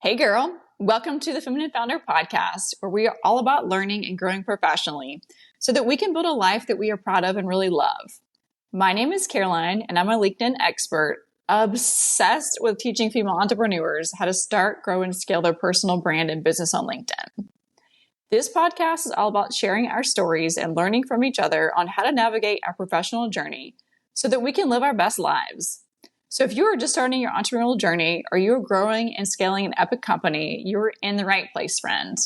Hey girl, welcome to the Feminine Founder Podcast, where we are all about learning and growing professionally so that we can build a life that we are proud of and really love. My name is Caroline, and I'm a LinkedIn expert, obsessed with teaching female entrepreneurs how to start, grow, and scale their personal brand and business on LinkedIn. This podcast is all about sharing our stories and learning from each other on how to navigate our professional journey so that we can live our best lives. So if you are just starting your entrepreneurial journey or you're growing and scaling an epic company, you're in the right place, friend.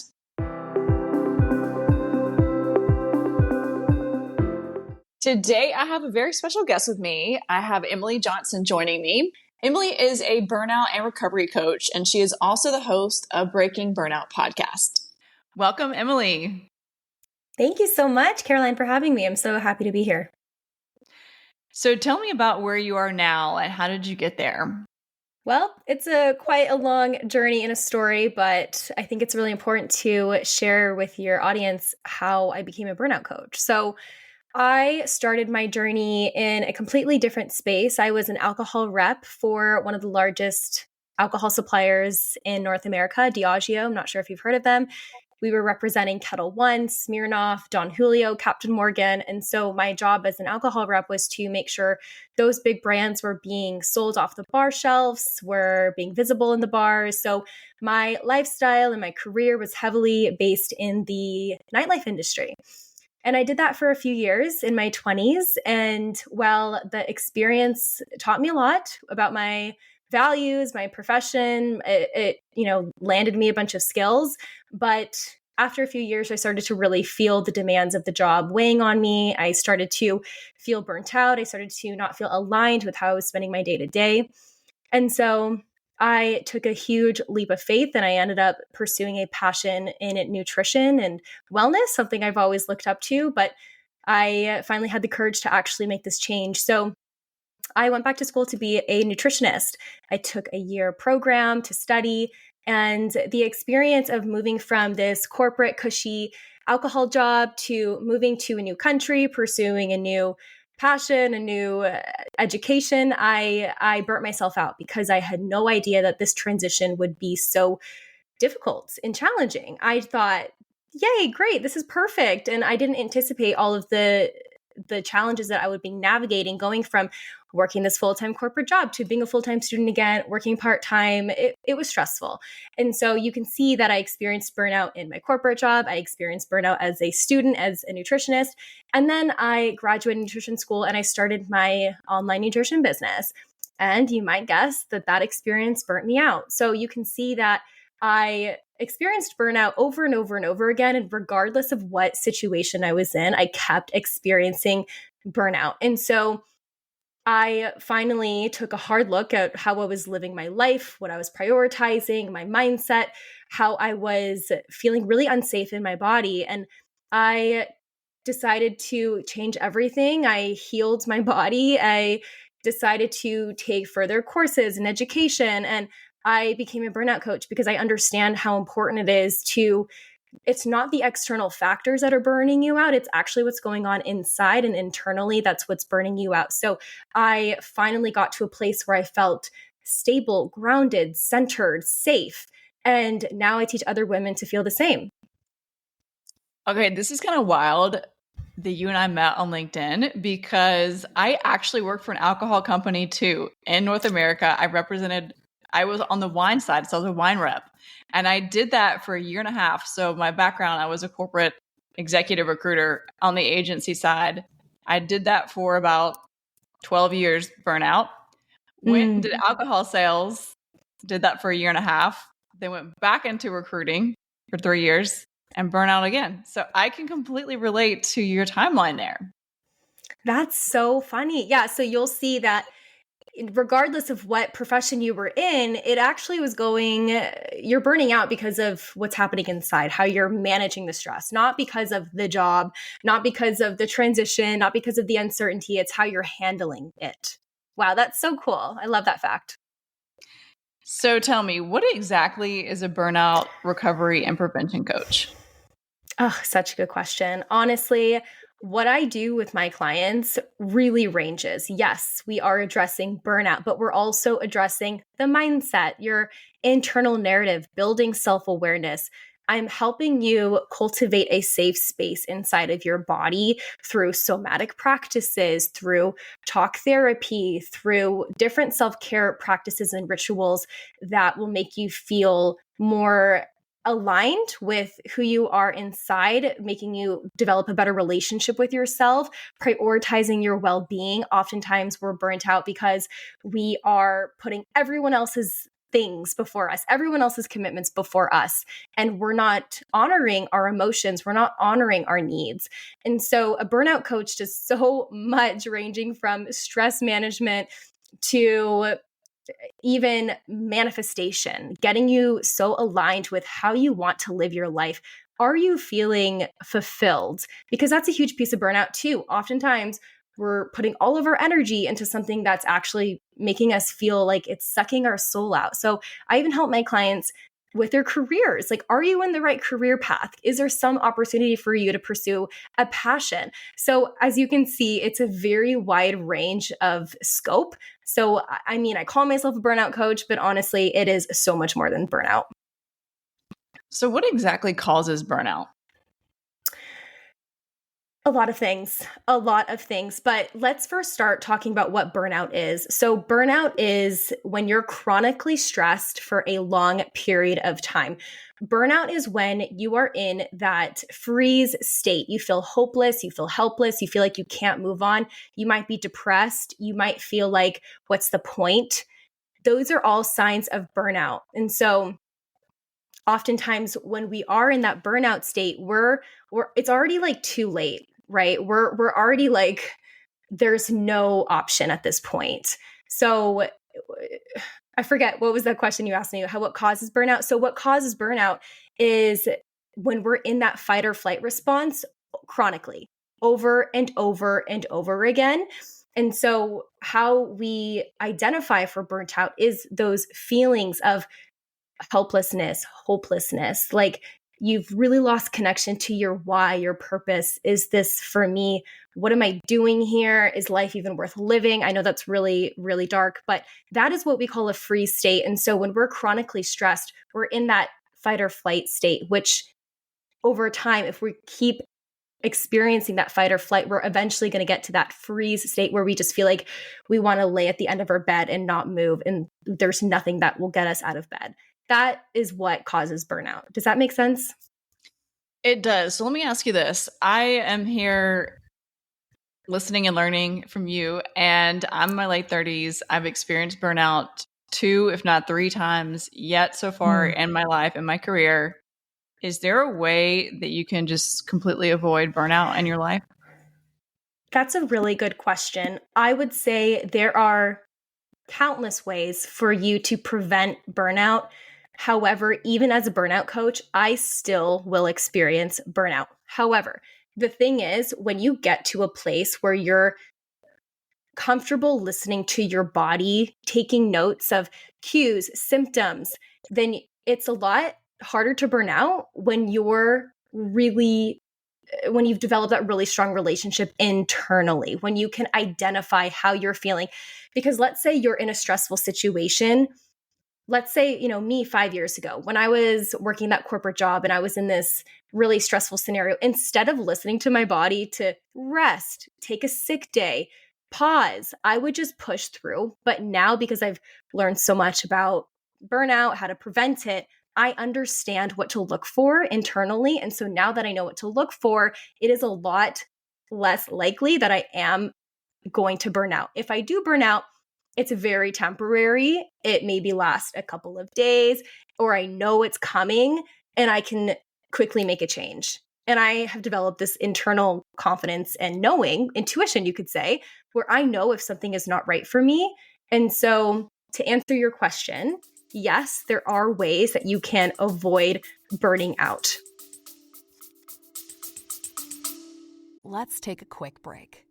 Today, I have a very special guest with me. I have Emily Johnson joining me. Emily is a burnout and recovery coach, and she is also the host of Breaking Burnout podcast. Welcome, Emily. Thank you so much, Caroline, for having me. I'm so happy to be here. So tell me about where you are now and how did you get there? Well, it's quite a long journey and a story, but I think it's really important to share with your audience how I became a burnout coach. So I started my journey in a completely different space. I was an alcohol rep for one of the largest alcohol suppliers in North America, Diageo. I'm not sure if you've heard of them. We were representing Kettle One, Smirnoff, Don Julio, Captain Morgan. And so my job as an alcohol rep was to make sure those big brands were being sold off the bar shelves, were being visible in the bars. So my lifestyle and my career was heavily based in the nightlife industry. And I did that for a few years in my 20s. And while the experience taught me a lot about my values, my profession, it landed me a bunch of skills. But after a few years, I started to really feel the demands of the job weighing on me. I started to feel burnt out. I started to not feel aligned with how I was spending my day to day. And so I took a huge leap of faith and I ended up pursuing a passion in nutrition and wellness, something I've always looked up to. But I finally had the courage to actually make this change. So I went back to school to be a nutritionist. I took a year program to study, and the experience of moving from this corporate, cushy alcohol job to moving to a new country, pursuing a new passion, a new education, I burnt myself out because I had no idea that this transition would be so difficult and challenging. I thought, yay, great, this is perfect. And I didn't anticipate all of the challenges that I would be navigating going from working this full-time corporate job to being a full-time student again, working part-time. It was stressful. And so you can see that I experienced burnout in my corporate job. I experienced burnout as a student, as a nutritionist. And then I graduated nutrition school and I started my online nutrition business. And you might guess that experience burnt me out. So you can see that I experienced burnout over and over and over again. And regardless of what situation I was in, I kept experiencing burnout. And so I finally took a hard look at how I was living my life, what I was prioritizing, my mindset, how I was feeling really unsafe in my body. And I decided to change everything. I healed my body. I decided to take further courses in education. And I became a burnout coach because I understand how important it is it's not the external factors that are burning you out. It's actually what's going on inside and internally. That's what's burning you out. So I finally got to a place where I felt stable, grounded, centered, safe. And now I teach other women to feel the same. Okay, this is kind of wild that you and I met on LinkedIn because I actually work for an alcohol company too in North America. I was on the wine side, so I was a wine rep. And I did that for a year and a half. So my background, I was a corporate executive recruiter on the agency side. I did that for about 12 years, burnout. Went and did alcohol sales, did that for a year and a half. Then went back into recruiting for 3 years and burnout again. So I can completely relate to your timeline there. That's so funny. Yeah. So you'll see that regardless of what profession you were in, it actually was you're burning out because of what's happening inside, how you're managing the stress, not because of the job, not because of the transition, not because of the uncertainty. It's how you're handling it. Wow, that's so cool. I love that fact. So tell me, what exactly is a burnout recovery and prevention coach? Oh, such a good question. Honestly, What I do with my clients really ranges. Yes, we are addressing burnout, but we're also addressing the mindset, your internal narrative, building self awareness. I'm helping you cultivate a safe space inside of your body through somatic practices, through talk therapy, through different self care practices and rituals that will make you feel more aligned with who you are inside, making you develop a better relationship with yourself, prioritizing your well being. Oftentimes, we're burnt out because we are putting everyone else's things before us, everyone else's commitments before us, and we're not honoring our emotions, we're not honoring our needs. And so, a burnout coach does so much, ranging from stress management to even manifestation, getting you so aligned with how you want to live your life. Are you feeling fulfilled? Because that's a huge piece of burnout, too. Oftentimes, we're putting all of our energy into something that's actually making us feel like it's sucking our soul out. So, I even help my clients with their careers. Like, are you in the right career path? Is there some opportunity for you to pursue a passion? So, as you can see, it's a very wide range of scope. So, I mean, I call myself a burnout coach, but honestly, it is so much more than burnout. So, what exactly causes burnout? A lot of things, a lot of things. But let's first start talking about what burnout is. So, burnout is when you're chronically stressed for a long period of time. Burnout is when you are in that freeze state. You feel hopeless, you feel helpless, you feel like you can't move on. You might be depressed, you might feel like, what's the point? Those are all signs of burnout. And so, oftentimes when we are in that burnout state, we're it's already like too late, right? We're already like there's no option at this point. So I forget, what was the question you asked me? How, what causes burnout? So what causes burnout is when we're in that fight or flight response chronically, over and over and over again. And so how we identify for burnt out is those feelings of helplessness, hopelessness, like you've really lost connection to your why, your purpose. Is this for me? What am I doing here? Is life even worth living? I know that's really, really dark, but that is what we call a freeze state. And so when we're chronically stressed, we're in that fight or flight state, which over time, if we keep experiencing that fight or flight, we're eventually going to get to that freeze state where we just feel like we want to lay at the end of our bed and not move. And there's nothing that will get us out of bed. That is what causes burnout. Does that make sense? It does. So let me ask you this. I am here listening and learning from you, and I'm in my late 30s. I've experienced burnout 2, if not 3 times yet so far in my life, in my career. Is there a way that you can just completely avoid burnout in your life? That's a really good question. I would say there are countless ways for you to prevent burnout. However, even as a burnout coach, I still will experience burnout. However, the thing is, when you get to a place where you're comfortable listening to your body, taking notes of cues, symptoms, then it's a lot harder to burn out when you've developed that really strong relationship internally, when you can identify how you're feeling. Because let's say you're in a stressful situation. Let's say, me 5 years ago, when I was working that corporate job and I was in this really stressful scenario, instead of listening to my body to rest, take a sick day, pause, I would just push through. But now, because I've learned so much about burnout, how to prevent it, I understand what to look for internally. And so now that I know what to look for, it is a lot less likely that I am going to burn out. If I do burn out, it's very temporary. It maybe last a couple of days, or I know it's coming and I can quickly make a change. And I have developed this internal confidence and knowing, intuition, you could say, where I know if something is not right for me. And so, to answer your question, yes, there are ways that you can avoid burning out. Let's take a quick break.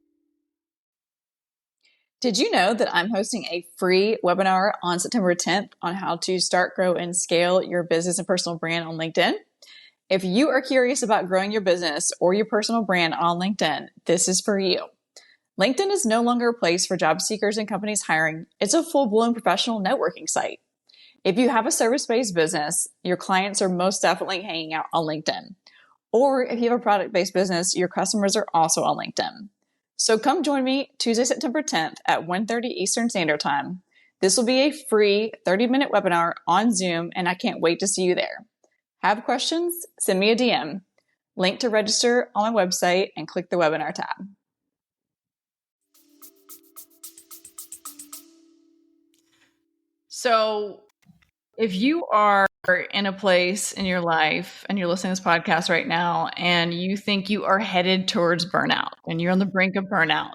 Did you know that I'm hosting a free webinar on September 10th on how to start, grow, and scale your business and personal brand on LinkedIn? If you are curious about growing your business or your personal brand on LinkedIn, this is for you. LinkedIn is no longer a place for job seekers and companies hiring. It's a full-blown professional networking site. If you have a service-based business, your clients are most definitely hanging out on LinkedIn. Or if you have a product-based business, your customers are also on LinkedIn. So come join me Tuesday, September 10th at 1:30 Eastern Standard Time. This will be a free 30-minute webinar on Zoom, and I can't wait to see you there. Have questions? Send me a DM. Link to register on my website and click the webinar tab. So if you are in a place in your life and you're listening to this podcast right now and you think you are headed towards burnout and you're on the brink of burnout,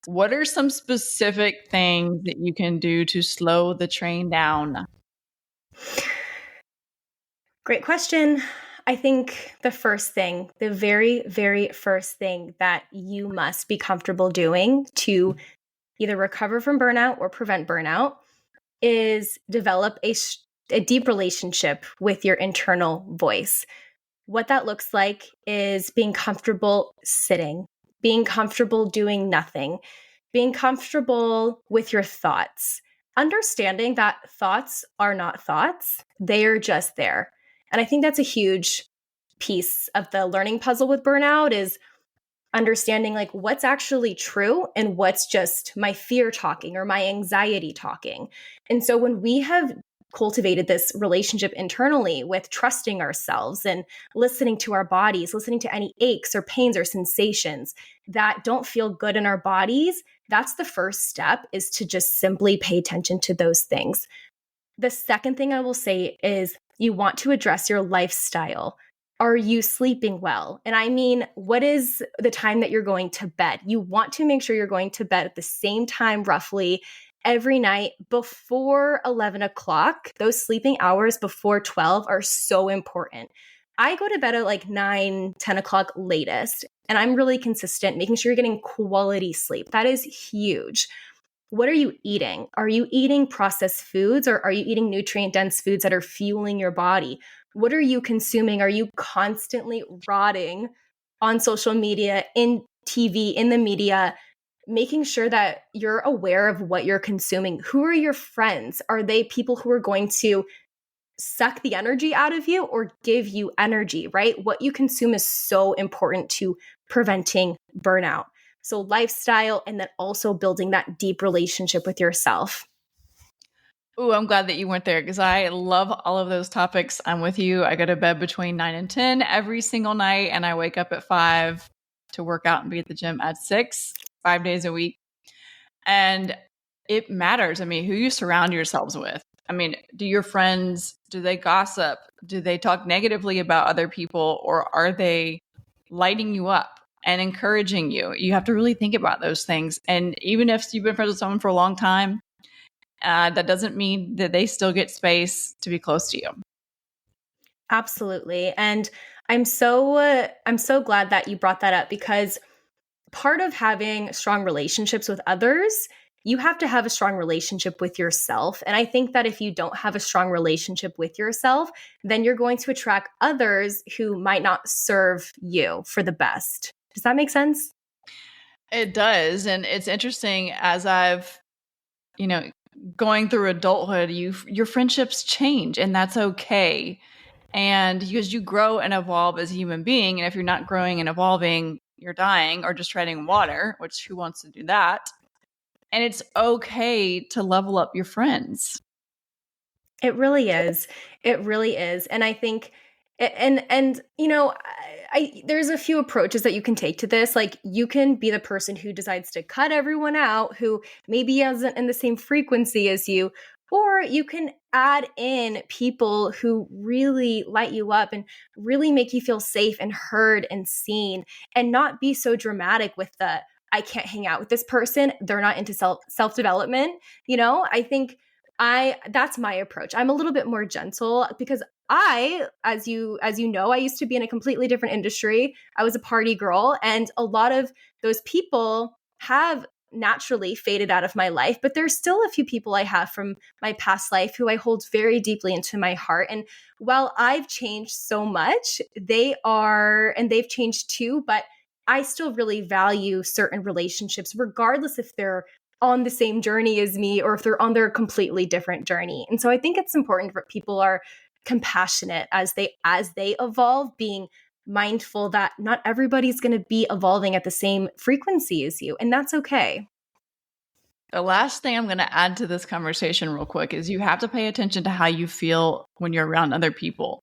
what are some specific things that you can do to slow the train down? Great question. I think the first thing, the very, very first thing that you must be comfortable doing to either recover from burnout or prevent burnout is develop a deep relationship with your internal voice. What that looks like is being comfortable sitting, being comfortable doing nothing, being comfortable with your thoughts, understanding that thoughts are not thoughts, they are just there. And I think that's a huge piece of the learning puzzle with burnout is understanding like what's actually true and what's just my fear talking or my anxiety talking. And so when we have cultivated this relationship internally with trusting ourselves and listening to our bodies, listening to any aches or pains or sensations that don't feel good in our bodies, that's the first step, is to just simply pay attention to those things. The second thing I will say is you want to address your lifestyle. Are you sleeping well? And I mean, what is the time that you're going to bed? You want to make sure you're going to bed at the same time, roughly every night before 11 o'clock. Those sleeping hours before 12 are so important. I go to bed at like 9, 10 o'clock latest, and I'm really consistent, making sure you're getting quality sleep. That is huge. What are you eating? Are you eating processed foods or are you eating nutrient dense foods that are fueling your body? What are you consuming? Are you constantly rotting on social media, in TV, in the media? Making sure that you're aware of what you're consuming. Who are your friends? Are they people who are going to suck the energy out of you or give you energy, right? What you consume is so important to preventing burnout. So lifestyle, and then also building that deep relationship with yourself. Ooh, I'm glad that you went there because I love all of those topics. I'm with you. I go to bed between 9 and 10 every single night, and I wake up at 5 to work out and be at the gym at 6, 5 days a week. And it matters. I mean, who you surround yourselves with. I mean, do your friends, do they gossip? Do they talk negatively about other people, or are they lighting you up and encouraging you? You have to really think about those things. And even if you've been friends with someone for a long time, that doesn't mean that they still get space to be close to you. Absolutely. And I'm so glad that you brought that up, because part of having strong relationships with others, you have to have a strong relationship with yourself. And I think that if you don't have a strong relationship with yourself, then you're going to attract others who might not serve you for the best. Does that make sense? It does. And it's interesting, as I've, going through adulthood, your friendships change, and that's okay. And because you grow and evolve as a human being, and if you're not growing and evolving, you're dying or just treading water, which who wants to do that? And it's okay to level up your friends. It really is. It really is. And I think, and there's a few approaches that you can take to this. Like, you can be the person who decides to cut everyone out who maybe isn't in the same frequency as you, or you can add in people who really light you up and really make you feel safe and heard and seen, and not be so dramatic with the, I can't hang out with this person, they're not into self-development. I think that's my approach. I'm a little bit more gentle because as you know, I used to be in a completely different industry. I was a party girl, and a lot of those people have naturally faded out of my life, but there's still a few people I have from my past life who I hold very deeply into my heart. And while I've changed so much, they've changed too, but I still really value certain relationships, regardless if they're on the same journey as me or if they're on their completely different journey. And so I think it's important that people are compassionate as they evolve, being mindful that not everybody's going to be evolving at the same frequency as you, and that's okay. The last thing I'm going to add to this conversation real quick is you have to pay attention to how you feel when you're around other people.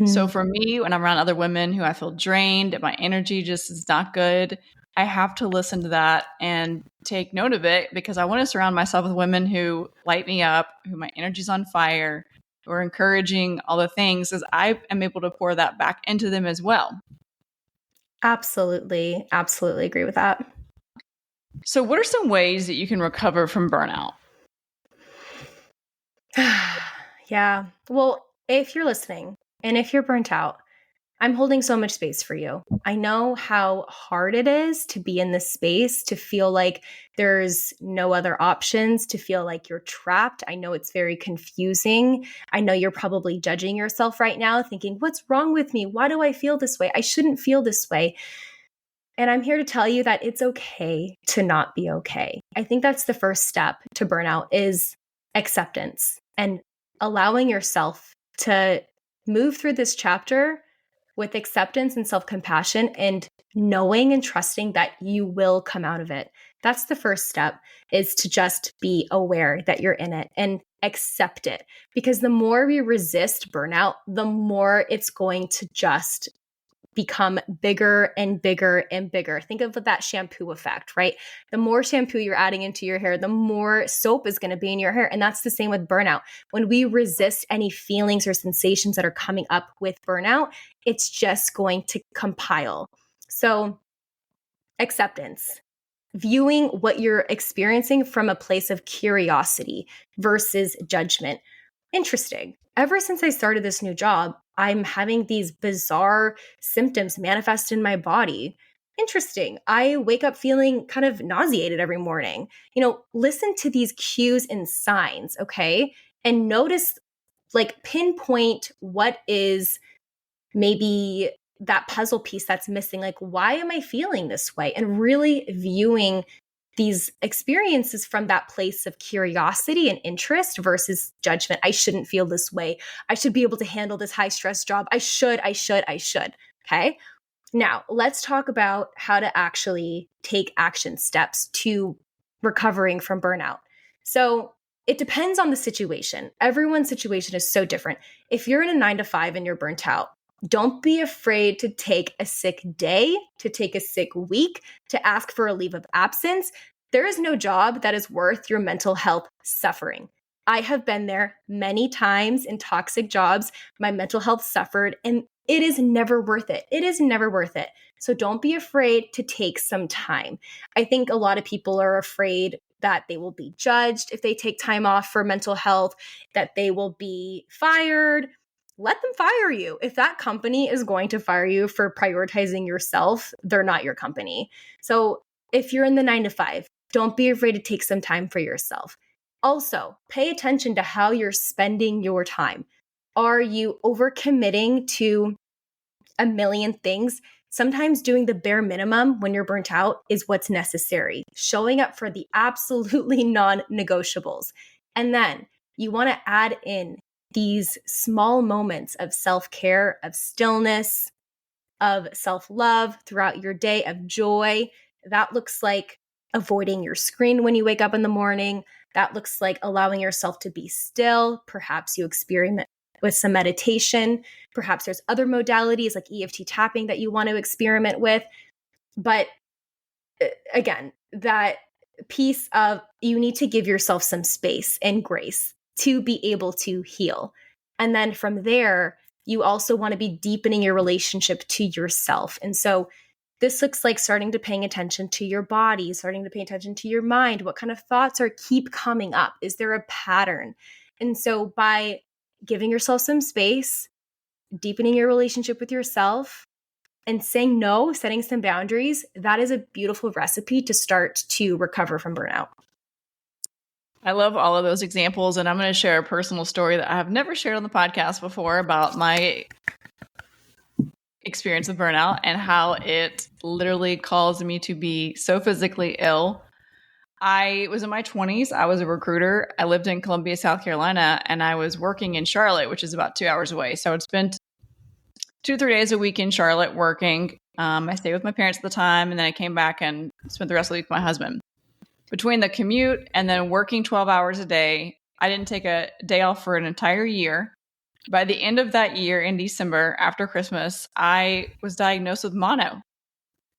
So for me, when I'm around other women who I feel drained, my energy just is not good, I have to listen to that and take note of it, because I want to surround myself with women who light me up, who my energy's on fire, who are encouraging all the things, as I am able to pour that back into them as well. Absolutely. Absolutely agree with that. So what are some ways that you can recover from burnout? Yeah. Well, if you're listening and if you're burnt out, I'm holding so much space for you. I know how hard it is to be in this space, to feel like there's no other options, to feel like you're trapped. I know it's very confusing. I know you're probably judging yourself right now, thinking, what's wrong with me? Why do I feel this way? I shouldn't feel this way. And I'm here to tell you that it's okay to not be okay. I think that's the first step to burnout, is acceptance and allowing yourself to move through this chapter with acceptance and self-compassion, and knowing and trusting that you will come out of it. That's the first step, is to just be aware that you're in it and accept it. Because the more we resist burnout, the more it's going to just become bigger and bigger and bigger. Think of that shampoo effect, right? The more shampoo you're adding into your hair, the more soap is going to be in your hair. And that's the same with burnout. When we resist any feelings or sensations that are coming up with burnout, it's just going to compile. So, acceptance, viewing what you're experiencing from a place of curiosity versus judgment. Interesting. Ever since I started this new job, I'm having these bizarre symptoms manifest in my body. Interesting. I wake up feeling kind of nauseated every morning. Listen to these cues and signs, okay? And notice, like, pinpoint what is maybe that puzzle piece that's missing. Like, why am I feeling this way? And really viewing these experiences from that place of curiosity and interest versus judgment. I shouldn't feel this way. I should be able to handle this high stress job. I should. Okay. Now let's talk about how to actually take action steps to recovering from burnout. So it depends on the situation. Everyone's situation is so different. If you're in a 9-to-5 and you're burnt out, don't be afraid to take a sick day, to take a sick week, to ask for a leave of absence. There is no job that is worth your mental health suffering. I have been there many times in toxic jobs. My mental health suffered, and it is never worth it. It is never worth it. So don't be afraid to take some time. I think a lot of people are afraid that they will be judged if they take time off for mental health, that they will be fired. Let them fire you. If that company is going to fire you for prioritizing yourself, they're not your company. So if you're in the 9-to-5, don't be afraid to take some time for yourself. Also, pay attention to how you're spending your time. Are you overcommitting to a million things? Sometimes doing the bare minimum when you're burnt out is what's necessary. Showing up for the absolutely non-negotiables. And then you want to add in these small moments of self-care, of stillness, of self-love throughout your day, of joy. That looks like avoiding your screen when you wake up in the morning. That looks like allowing yourself to be still. Perhaps you experiment with some meditation. Perhaps there's other modalities like EFT tapping that you want to experiment with. But again, that piece of you need to give yourself some space and grace to be able to heal. And then from there, you also want to be deepening your relationship to yourself. And so this looks like starting to paying attention to your body, starting to pay attention to your mind. What kind of thoughts keep coming up? Is there a pattern? And so by giving yourself some space, deepening your relationship with yourself, and saying no, setting some boundaries, that is a beautiful recipe to start to recover from burnout. I love all of those examples, and I'm going to share a personal story that I have never shared on the podcast before about my experience with burnout and how it literally caused me to be so physically ill. I was in my 20s. I was a recruiter. I lived in Columbia, South Carolina, and I was working in Charlotte, which is about 2 hours away. So I'd spent 2-3 days a week in Charlotte working. I stayed with my parents at the time, and then I came back and spent the rest of the week with my husband. Between the commute and then working 12 hours a day, I didn't take a day off for an entire year. By the end of that year, in December, after Christmas, I was diagnosed with mono.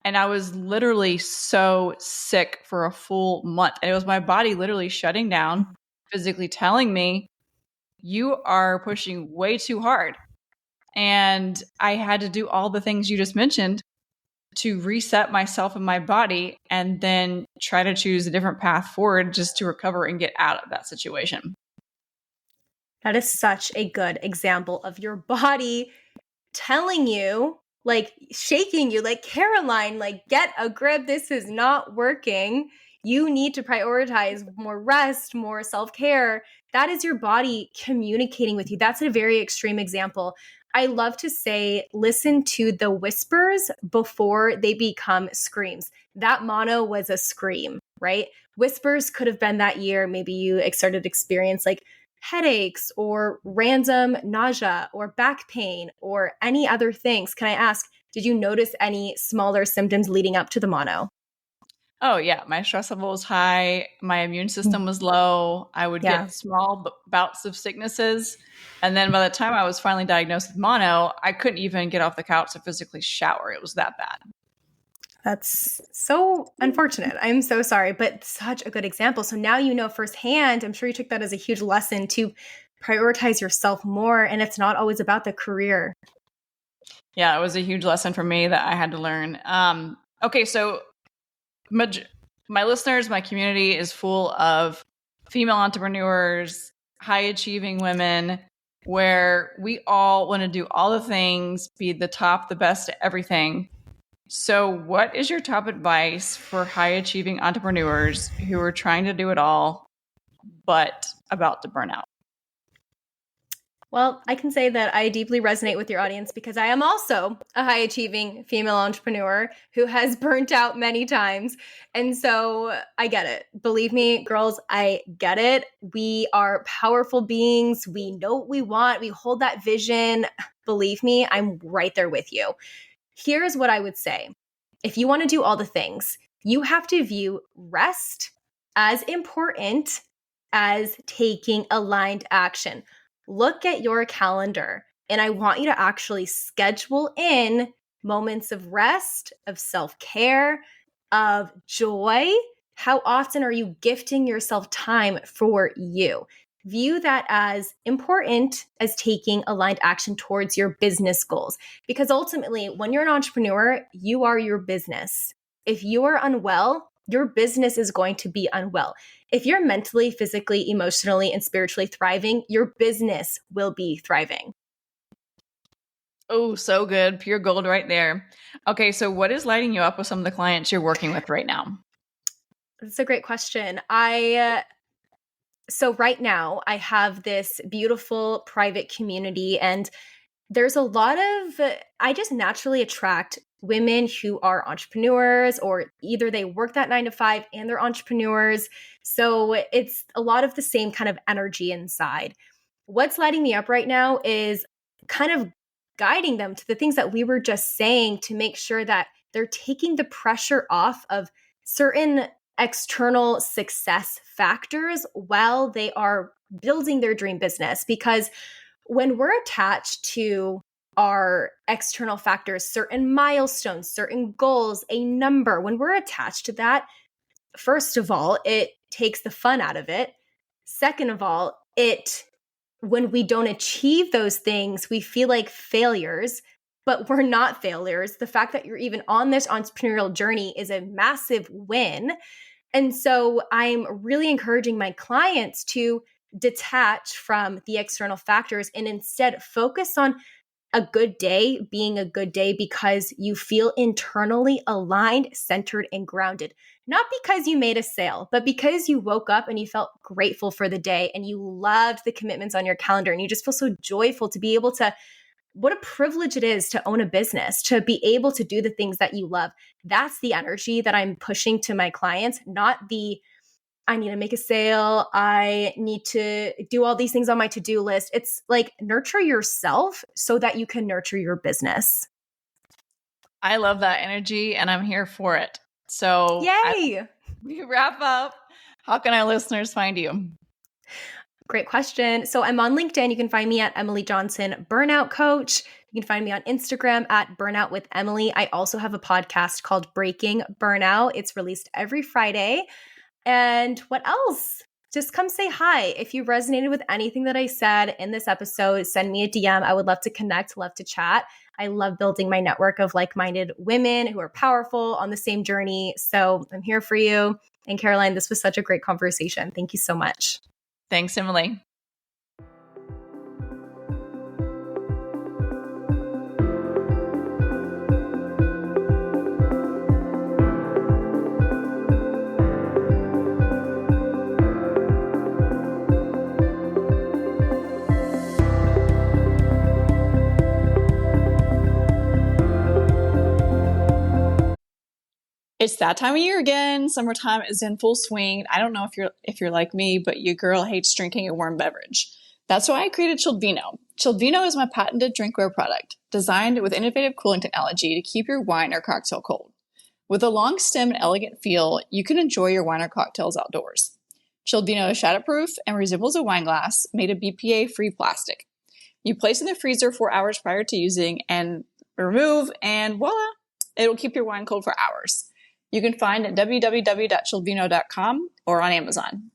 And I was literally so sick for a full month. And it was my body literally shutting down, physically telling me, you are pushing way too hard. And I had to do all the things you just mentioned to reset myself and my body and then try to choose a different path forward just to recover and get out of that situation. That is such a good example of your body telling you, like shaking you, like, Caroline, like, get a grip. This is not working. You need to prioritize more rest, more self-care. That is your body communicating with you. That's a very extreme example. I love to say, listen to the whispers before they become screams. That mono was a scream, right? Whispers could have been that year. Maybe you started to experience like headaches or random nausea or back pain or any other things. Can I ask, did you notice any smaller symptoms leading up to the mono? Oh, yeah. My stress level was high. My immune system was low. I would get small bouts of sicknesses. And then by the time I was finally diagnosed with mono, I couldn't even get off the couch to physically shower. It was that bad. That's so unfortunate. I'm so sorry, but such a good example. So now you know firsthand, I'm sure you took that as a huge lesson to prioritize yourself more. And it's not always about the career. Yeah, it was a huge lesson for me that I had to learn. Okay, so my listeners, my community is full of female entrepreneurs, high achieving women, where we all want to do all the things, be the top, the best at everything. So what is your top advice for high achieving entrepreneurs who are trying to do it all, but about to burn out? Well, I can say that I deeply resonate with your audience because I am also a high achieving female entrepreneur who has burnt out many times. And so I get it. Believe me, girls, I get it. We are powerful beings. We know what we want. We hold that vision. Believe me, I'm right there with you. Here's what I would say. If you want to do all the things, you have to view rest as important as taking aligned action. Look at your calendar, and I want you to actually schedule in moments of rest, of self-care, of joy. How often are you gifting yourself time for you? View that as important as taking aligned action towards your business goals. Because ultimately, when you're an entrepreneur, you are your business. If you are unwell, your business is going to be unwell. If you're mentally, physically, emotionally, and spiritually thriving, your business will be thriving. Oh, so good. Pure gold right there. Okay, so what is lighting you up with some of the clients you're working with right now? That's a great question. So right now I have this beautiful private community, and there's a lot of, I just naturally attract women who are entrepreneurs, or either they work that 9 to 5 and they're entrepreneurs. So it's a lot of the same kind of energy inside. What's lighting me up right now is kind of guiding them to the things that we were just saying to make sure that they're taking the pressure off of certain external success factors while they are building their dream business. Because when we're attached to our external factors, certain milestones, certain goals, a number, when we're attached to that, first of all, it takes the fun out of it. Second of all, when we don't achieve those things, we feel like failures, but we're not failures. The fact that you're even on this entrepreneurial journey is a massive win. And so I'm really encouraging my clients to detach from the external factors and instead focus on a good day being a good day because you feel internally aligned, centered, and grounded. Not because you made a sale, but because you woke up and you felt grateful for the day and you loved the commitments on your calendar and you just feel so joyful to be able to, what a privilege it is to own a business, to be able to do the things that you love. That's the energy that I'm pushing to my clients, not the I need to make a sale. I need to do all these things on my to-do list. It's like nurture yourself so that you can nurture your business. I love that energy and I'm here for it. So Yay! We wrap up. How can our listeners find you? Great question. So I'm on LinkedIn. You can find me at Emily Johnson, Burnout Coach. You can find me on Instagram at Burnout with Emily. I also have a podcast called Breaking Burnout. It's released every Friday. And what else? Just come say hi. If you resonated with anything that I said in this episode, send me a DM. I would love to connect, love to chat. I love building my network of like-minded women who are powerful on the same journey. So I'm here for you. And Caroline, this was such a great conversation. Thank you so much. Thanks, Emily. It's that time of year again. Summertime is in full swing. I don't know if you're like me, but your girl hates drinking a warm beverage. That's why I created Chilled Vino. Chilled Vino is my patented drinkware product, designed with innovative cooling technology to keep your wine or cocktail cold. With a long stem and elegant feel, you can enjoy your wine or cocktails outdoors. Chilled Vino is shatterproof and resembles a wine glass made of BPA-free plastic. You place it in the freezer 4 hours prior to using and remove, and voila, it'll keep your wine cold for hours. You can find at www.chilledvino.com or on Amazon.